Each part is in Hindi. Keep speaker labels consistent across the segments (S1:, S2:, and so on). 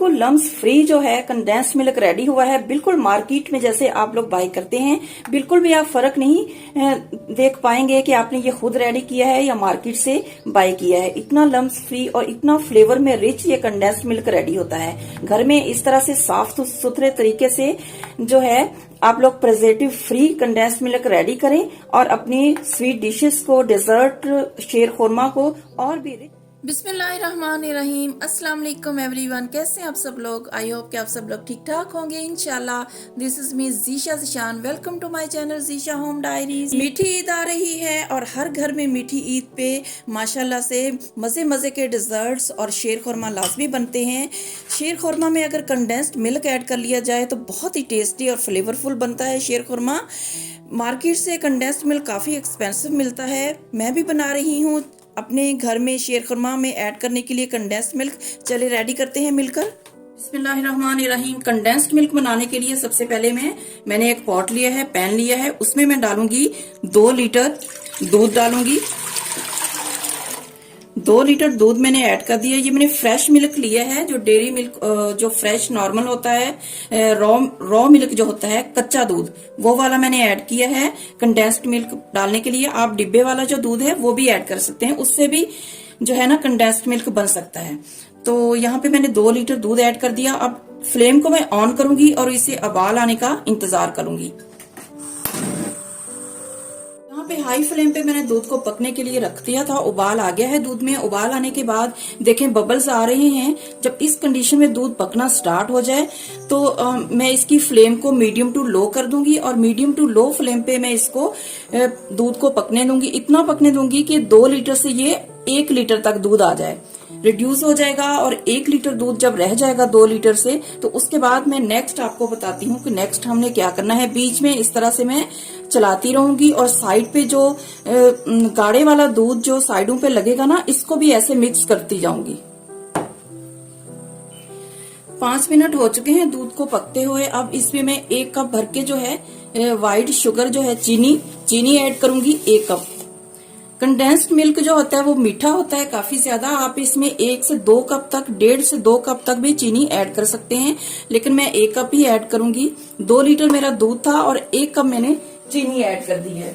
S1: बिल्कुल लम्स फ्री जो है कंडेंस्ड मिल्क रेडी हुआ है। बिल्कुल मार्केट में जैसे आप लोग बाय करते हैं, बिल्कुल भी आप फर्क नहीं देख पाएंगे कि आपने ये खुद रेडी किया है या मार्केट से बाय किया है। इतना लम्स फ्री और इतना फ्लेवर में रिच ये कंडेंस्ड मिल्क रेडी होता है। घर में इस तरह से साफ सुथरे तरीके से जो है आप लोग preservative free condensed milk ready करें और अपनी स्वीट डिशेस को, डेजर्ट, शेर खुरमा को और भी
S2: बिस्मिल्लाहिर्रहमानिर्रहीम। अस्सलाम वालेकुम एवरीवन, कैसे हैं आप सब लोग। आई होप कि आप सब लोग ठीक ठाक होंगे इंशाल्लाह। This is me Zeesha Zeeshan, welcome to my channel Zeesha home diaries. मीठी ईद आ रही है और हर घर में मीठी ईद पे माशाल्लाह से मज़े मज़े के डिज़र्ट्स और शेर खुरमा लाजमी बनते हैं। शेर खुरमा में अगर कंडेंस्ड मिल्क ऐड कर लिया जाए तो बहुत ही टेस्टी और फ्लेवरफुल बनता है शेर खुरमा। मार्केट से कंडेंस्ड मिल्क काफ़ी एक्सपेंसिव मिलता है। मैं भी बना रही हूँ अपने घर में शेर खुरमा में ऐड करने के लिए कंडेंस्ड मिल्क। चले रेडी करते हैं मिलकर। बिस्मिल्लाहिर्रहमानिर्रहीम। कंडेंस्ड मिल्क बनाने के लिए सबसे पहले मैंने एक पॉट लिया है, पैन लिया है, उसमें मैं डालूंगी 2 लीटर दूध डालूंगी। 2 लीटर दूध मैंने ऐड कर दिया। ये मैंने फ्रेश मिल्क लिया है, जो डेयरी मिल्क जो फ्रेश नॉर्मल होता है, रॉ मिल्क जो होता है, कच्चा दूध, वो वाला मैंने ऐड किया है कंडेंस्ड मिल्क डालने के लिए। आप डिब्बे वाला जो दूध है वो भी ऐड कर सकते हैं, उससे भी जो है ना कंडेंस्ड मिल्क बन सकता है। तो यहाँ पे मैंने 2 लीटर दूध ऐड कर दिया। अब फ्लेम को मैं ऑन करूंगी और इसे उबाल आने का इंतजार करूंगी। पे हाई फ्लेम पे मैंने दूध को पकने के लिए रख दिया था। उबाल आ गया है दूध में। उबाल आने के बाद देखें बबल्स आ रहे हैं। जब इस कंडीशन में दूध पकना स्टार्ट हो जाए तो मैं इसकी फ्लेम को मीडियम टू लो कर दूंगी और मीडियम टू लो फ्लेम पे मैं इसको दूध को पकने दूंगी। इतना पकने दूंगी कि 2 लीटर से ये 1 लीटर तक दूध आ जाए, रिड्यूस हो जाएगा। और 1 लीटर दूध जब रह जाएगा 2 लीटर से, तो उसके बाद मैं नेक्स्ट आपको बताती हूँ कि नेक्स्ट हमने क्या करना है। बीच में इस तरह से मैं चलाती रहूंगी और साइड पे जो गाढ़े वाला दूध जो साइडों पे लगेगा ना, इसको भी ऐसे मिक्स करती जाऊंगी। 5 मिनट हो चुके हैं दूध को पकते हुए। अब इसमें मैं 1 कप भर के जो है व्हाइट शुगर जो है चीनी ऐड करूंगी 1 कप। कंडेंस्ड मिल्क जो होता है वो मीठा होता है काफी ज्यादा। आप इसमें 1 से 2 कप तक, 1.5 से 2 कप तक भी चीनी ऐड कर सकते हैं, लेकिन मैं 1 कप ही ऐड करूंगी। 2 लीटर मेरा दूध था और 1 कप मैंने चीनी ऐड कर दी है।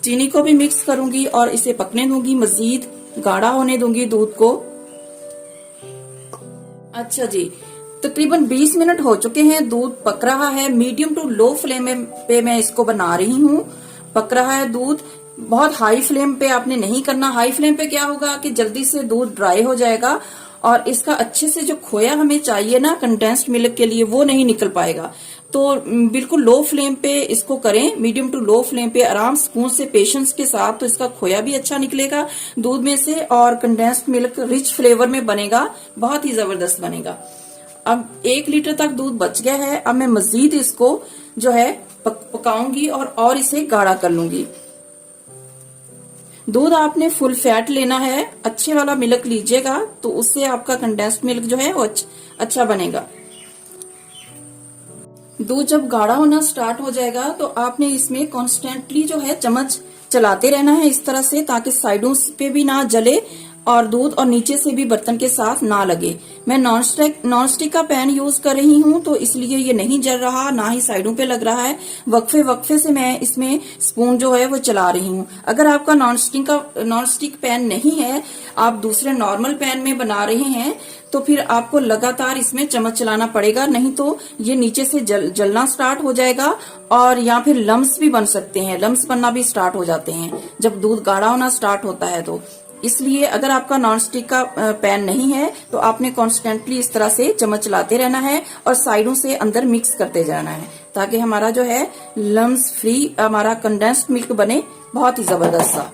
S2: चीनी को भी मिक्स करूंगी और इसे पकने दूंगी, मजीद गाढ़ा होने दूंगी दूध को। अच्छा जी, तकरीबन 20 मिनट हो चुके हैं, दूध पक रहा है। मीडियम टू लो फ्लेम पे मैं इसको बना रही हूँ। पक रहा है दूध। बहुत हाई फ्लेम पे आपने नहीं करना। हाई फ्लेम पे क्या होगा कि जल्दी से दूध ड्राई हो जाएगा और इसका अच्छे से जो खोया हमें चाहिए ना कंडेंस्ड मिल्क के लिए, वो नहीं निकल पाएगा। तो बिल्कुल लो फ्लेम पे इसको करें, मीडियम टू लो फ्लेम पे आराम स्पून से पेशेंस के साथ, तो इसका खोया भी अच्छा निकलेगा दूध में से और कंडेंस्ड मिल्क रिच फ्लेवर में बनेगा, बहुत ही जबरदस्त बनेगा। अब 1 लीटर तक दूध बच गया है। अब मैं मजीद इसको जो है पकाऊंगी और इसे गाढ़ा कर लूंगी। दूध आपने फुल फैट लेना है, अच्छे वाला मिल्क लीजिएगा, तो उससे आपका कंडेंस्ड मिल्क जो है वो अच्छा बनेगा। दूध जब गाढ़ा होना स्टार्ट हो जाएगा तो आपने इसमें कॉन्स्टेंटली जो है चम्मच चलाते रहना है इस तरह से, ताकि साइडों पे भी ना जले और दूध और नीचे से भी बर्तन के साथ ना लगे। मैं नॉन स्टिक का पैन यूज कर रही हूँ, तो इसलिए ये नहीं जल रहा, ना ही साइडों पे लग रहा है। वक्फे से मैं इसमें स्पून जो है वो चला रही हूँ। अगर आपका नॉन स्टिक पैन नहीं है, आप दूसरे नॉर्मल पैन में बना रहे हैं, तो फिर आपको लगातार इसमें चम्मच चलाना पड़ेगा, नहीं तो ये नीचे से जलना स्टार्ट हो जाएगा और या फिर लम्स भी बन सकते हैं। लम्स बनना भी स्टार्ट हो जाते हैं जब दूध गाढ़ा होना स्टार्ट होता है। तो इसलिए अगर आपका नॉन स्टिक का पैन नहीं है तो आपने कॉन्स्टेंटली इस तरह से चम्मच चलाते रहना है और साइडों से अंदर मिक्स करते जाना है, ताकि हमारा जो है लम्स फ्री हमारा कंडेंस्ड मिल्क बने, बहुत ही जबरदस्त सा।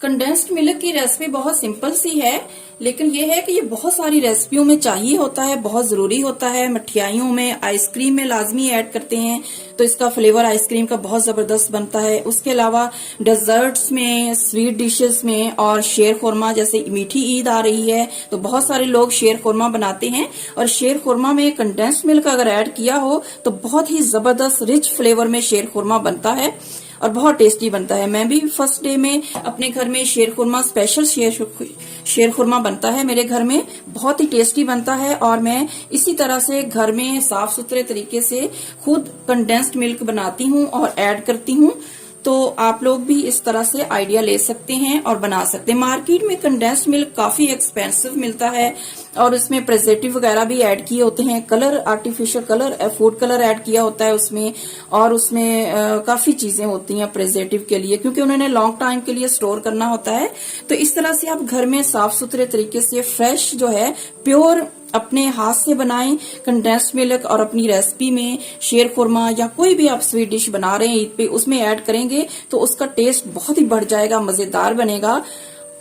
S2: कंडेंस्ड मिल्क की रेसिपी बहुत सिंपल सी है, लेकिन ये है कि ये बहुत सारी रेसिपियों में चाहिए होता है, बहुत जरूरी होता है। मठियाइयों में, आइसक्रीम में लाजमी ऐड करते हैं, तो इसका फ्लेवर आइसक्रीम का बहुत जबरदस्त बनता है। उसके अलावा डेजर्ट्स में, स्वीट डिशेस में और शेर खुरमा, जैसे मीठी ईद आ रही है तो बहुत सारे लोग शेर खुरमा बनाते हैं, और शेर खुरमा में कंडेंस्ड मिल्क अगर ऐड किया हो तो बहुत ही जबरदस्त रिच फ्लेवर में शेर खुरमा बनता है। और बहुत टेस्टी बनता है। मैं भी फर्स्ट डे में अपने घर में शेर खुरमा, स्पेशल शेर खुरमा बनता है मेरे घर में, बहुत ही टेस्टी बनता है। और मैं इसी तरह से घर में साफ सुथरे तरीके से खुद कंडेंस्ड मिल्क बनाती हूँ और ऐड करती हूँ। तो आप लोग भी इस तरह से आइडिया ले सकते हैं और बना सकते हैं। मार्केट में कंडेंस्ड मिल्क काफी एक्सपेंसिव मिलता है और उसमें प्रिजर्वेटिव वगैरह भी ऐड किए होते हैं, colour, artificial colour, food colour add किया होता है उसमें, और उसमें काफी चीजें होती हैं प्रिजर्वेटिव के लिए, क्योंकि उन्होंने लॉन्ग टाइम के लिए स्टोर करना होता है। तो इस तरह से आप घर में साफ सुथरे तरीके से फ्रेश जो है, प्योर अपने हाथ से बनाएं कंडेंस्ड मिल्क, और अपनी रेसिपी में शेर खुरमा या कोई भी आप स्वीट डिश बना रहे हैं ईद पे, उसमें ऐड करेंगे तो उसका टेस्ट बहुत ही बढ़ जाएगा, मजेदार बनेगा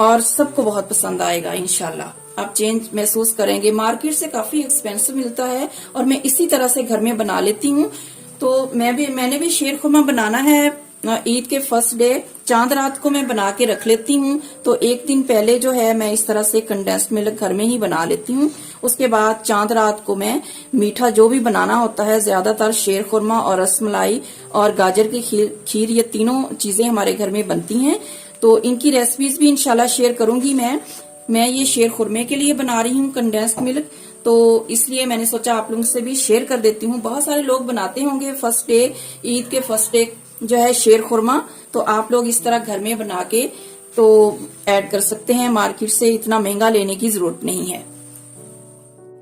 S2: और सबको बहुत पसंद आएगा इंशाल्लाह। आप चेंज महसूस करेंगे। मार्केट से काफी एक्सपेंसिव मिलता है और मैं इसी तरह से घर में बना लेती हूँ। तो मैंने भी शेर खुरमा बनाना है ईद के फर्स्ट डे, चांद रात को मैं बना के रख लेती हूँ। तो एक दिन पहले जो है मैं इस तरह से कंडेंस्ड मिल्क घर में ही बना लेती हूँ। उसके बाद चांद रात को मैं मीठा जो भी बनाना होता है, ज्यादातर शेर खुरमा और रसमलाई और गाजर की खीर, ये तीनों चीजें हमारे घर में बनती हैं। तो इनकी रेसिपीज भी इंशाल्लाह शेयर करूंगी मैं ये शेर खुरमे के लिए बना रही हूँ कंडेंस्ड मिल्क, तो इसलिए मैंने सोचा आप लोगों से भी शेयर कर देती हूँ। बहुत सारे लोग बनाते होंगे फर्स्ट डे, ईद के फर्स्ट डे जो है शेर खुरमा, तो आप लोग इस तरह घर में बना के तो ऐड कर सकते हैं। मार्केट से इतना महंगा लेने की जरूरत नहीं है।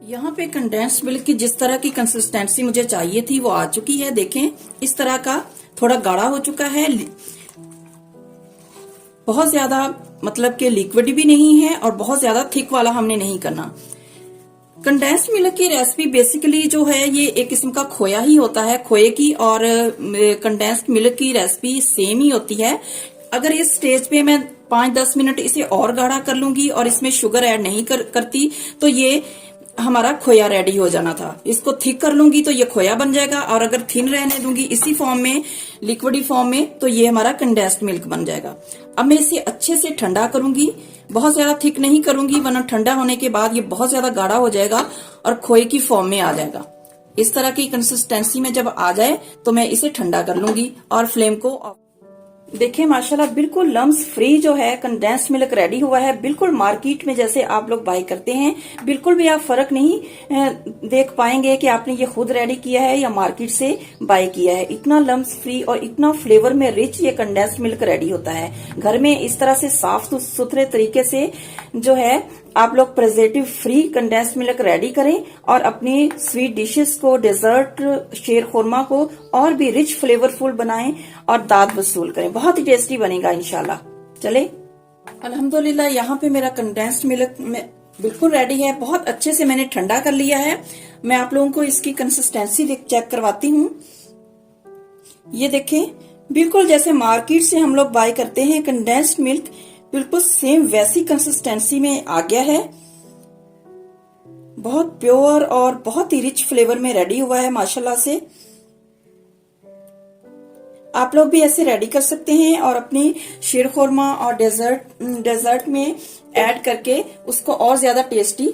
S2: यहाँ पे कंडेंस्ड मिल्क की जिस तरह की कंसिस्टेंसी मुझे चाहिए थी वो आ चुकी है। देखें, इस तरह का थोड़ा गाढ़ा हो चुका है, बहुत ज्यादा मतलब कि लिक्विड भी नहीं है और बहुत ज्यादा थिक वाला हमने नहीं करना। कंडेंस्ड मिल्क की रेसिपी बेसिकली जो है ये एक किस्म का खोया ही होता है, खोए की और कंडेंस्ड मिल्क की रेसिपी सेम ही होती है। अगर इस स्टेज पे मैं 5-10 मिनट इसे और गाढ़ा कर लूंगी और इसमें शुगर ऐड नहीं करती तो ये हमारा खोया रेडी हो जाना था। इसको थिक कर लूंगी तो ये खोया बन जाएगा, और अगर थिन रहने दूंगी इसी फॉर्म में, लिक्विडी फॉर्म में, तो ये हमारा कंडेंस्ड मिल्क बन जाएगा। अब मैं इसे अच्छे से ठंडा करूंगी, बहुत ज्यादा थिक नहीं करूंगी वरना ठंडा होने के बाद ये बहुत ज्यादा गाढ़ा हो जाएगा और खोए की फॉर्म में आ जाएगा। इस तरह की कंसिस्टेंसी में जब आ जाए तो मैं इसे ठंडा कर लूंगी और फ्लेम को देखिए माशाल्लाह बिल्कुल लम्स फ्री जो है कंडेंस्ड मिल्क रेडी हुआ है। बिल्कुल मार्केट में जैसे आप लोग बाय करते हैं, बिल्कुल भी आप फर्क नहीं देख पाएंगे कि आपने ये खुद रेडी किया है या मार्केट से बाय किया है। इतना लम्स फ्री और इतना फ्लेवर में रिच ये कंडेंस्ड मिल्क रेडी होता है। घर में इस तरह से साफ सुथरे तरीके से जो है आप लोग preservative free condensed milk ready करें और अपनी स्वीट डिशेस को, डेजर्ट, शेर खुरमा को और भी रिच फ्लेवरफुल बनाएं और दाद वसूल करें। बहुत ही टेस्टी बनेगा इंशाल्लाह। चले, अल्हम्दुलिल्लाह यहाँ पे मेरा कंडेंस्ड मिल्क बिल्कुल रेडी है। बहुत अच्छे से मैंने ठंडा कर लिया है। मैं आप लोगों को इसकी कंसिस्टेंसी चेक करवाती हूँ। ये देखें, बिल्कुल जैसे मार्केट से हम लोग बाय करते हैं कंडेंस्ड मिल्क, बिल्कुल सेम वैसी कंसिस्टेंसी में आ गया है। बहुत प्योर और बहुत ही रिच फ्लेवर में रेडी हुआ है माशाल्लाह से। आप लोग भी ऐसे रेडी कर सकते हैं और अपनी शीर खुरमा और डेजर्ट में ऐड करके उसको और ज्यादा टेस्टी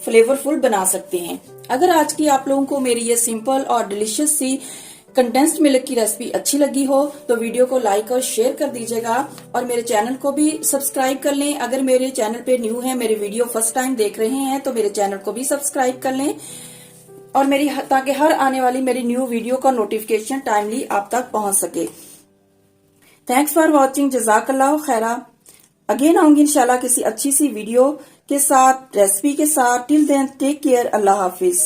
S2: फ्लेवरफुल बना सकते हैं। अगर आज की आप लोगों को मेरी ये सिंपल और डिलीशियस सी कंडेंस्ड मिल्क की रेसिपी अच्छी लगी हो तो वीडियो को लाइक और शेयर कर दीजिएगा और मेरे चैनल को भी सब्सक्राइब कर लें। अगर मेरे चैनल पे न्यू है, मेरे वीडियो फर्स्ट टाइम देख रहे हैं तो मेरे चैनल को भी सब्सक्राइब कर लें और ताकि हर आने वाली मेरी न्यू वीडियो का नोटिफिकेशन टाइमली आप तक पहुंच सके। थैंक्स फॉर वॉचिंग, जज़ाकल्लाह खैरा। अगेन आऊंगी इंशाल्लाह किसी अच्छी सी वीडियो के साथ, रेसिपी के साथ। टिल देन टेक केयर, अल्लाह हाफिज।